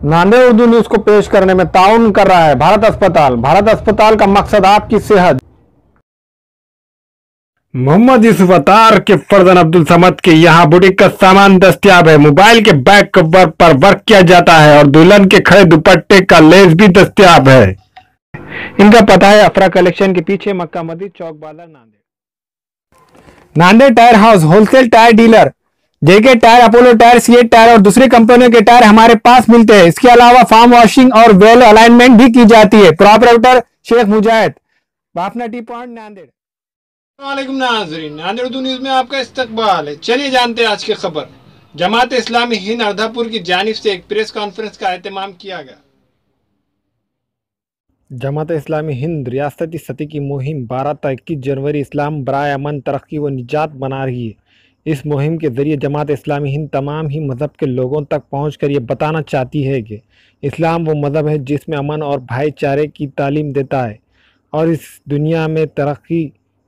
Nanded Urdu news को पेश करने में ताउन कर रहा है भारत अस्पताल। भारत अस्पताल का मकसद आपकी सेहत। मोहम्मद यूसुफ अतार के फरजन अब्दुल समद के यहाँ बुटीक का सामान दस्तियाब है। मोबाइल के बैक कवर पर वर्क किया जाता है और दुल्हन के खड़े दुपट्टे का लेस भी दस्तियाब है। इनका पता है अफरा कलेक्शन के पीछे, मक्का Masjid Chowk Bazaar, Nanded. Nanded tyre house wholesale tyre dealer. JK tyre, Apollo tyre, CEAT tyre और दूसरी कंपनियों के टायर हमारे पास मिलते हैं। इसके अलावा फार्म वॉशिंग और वेल अलाइनमेंट भी की जाती है। प्रोपराइटर शेख मुजाहिद, बाफना टी पॉइंट, नांदेड़। वालेकुम नाज़रीन, नांदेड़ उर्दू न्यूज़ में आपका इस्तकबाल है। चलिए जानते हैं आज की खबर। जमात इस्लामी हिंद अर्धापुर की जानिब से एक प्रेस कॉन्फ्रेंस का एहतमाम किया गया। जमात इस्लामी हिंद रियासती सतह की मुहिम 12 ता 21 जनवरी इस्लाम बराए अमन, तरक्की व निजात बना रही है। इस मुहिम के ज़रिए जमात इस्लामी हिंद तमाम ही मज़हब के लोगों तक पहुंचकर ये बताना चाहती है कि इस्लाम वो मज़हब है जिसमें अमन और भाईचारे की तालीम देता है और इस दुनिया में तरक्की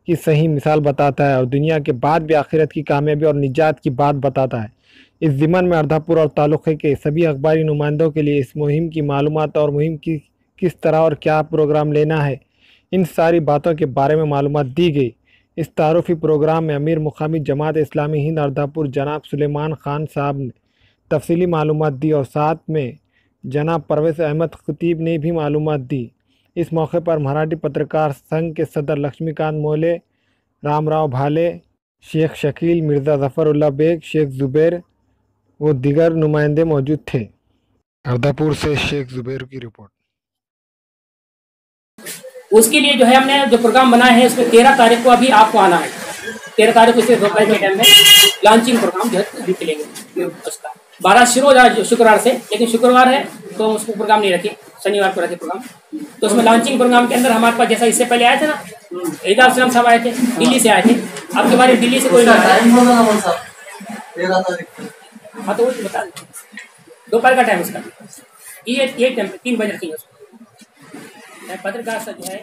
की सही मिसाल बताता है और दुनिया के बाद भी आखिरत की कामयाबी और निजात की बात बताता है। इस ज़िमन में अर्धापुर और तालुक़े के सभी अखबारी नुमाइंदों के लिए इस मुहिम की मालूमात और मुहिम की किस तरह और क्या प्रोग्राम लेना है, इन सारी बातों के बारे में मालूमात दी गई। इस तारुफ़ी प्रोग्राम में अमीर मुक़ामी जमात इस्लामी हिंद अर्धापुर जनाब सुलेमान ख़ान साहब ने तफसीली मालूमात दी और साथ में जनाब परवेज़ अहमद ख़तीब ने भी मालूमात दी। इस मौके पर मराठी पत्रकार संघ के सदर लक्ष्मीकांत मोले, रामराव भाले, शेख शकील, मिर्ज़ा ज़फ़रुल्लाह बेग, शेख ज़ुबैर व दीगर नुमाइंदे मौजूद थे। अर्धापुर से शेख ज़ुबैर की रिपोर्ट। उसके लिए जो है हमने जो प्रोग्राम बनाया है उसमें 13 तारीख को अभी आपको आना है। 13 तारीख को सिर्फ दोपहर के टाइम में लॉन्चिंग प्रोग्राम जो है निकलेंगे उसका। 12 शुरू हो जाए शुक्रवार से, लेकिन शुक्रवार है तो हम उसको प्रोग्राम नहीं रखे, शनिवार को रखे प्रोग्राम। तो उसमें लॉन्चिंग प्रोग्राम के अंदर हमारे पास जैसा इससे पहले आए थे ना, ईदा सलाम साहब आए थे, दिल्ली से आए थे। आपके बारे में दिल्ली से कोई हाँ तो वो बता दें दोपहर का टाइम उसका ये टाइम 3 बजे रखेंगे उसको। पत्रकार से जो है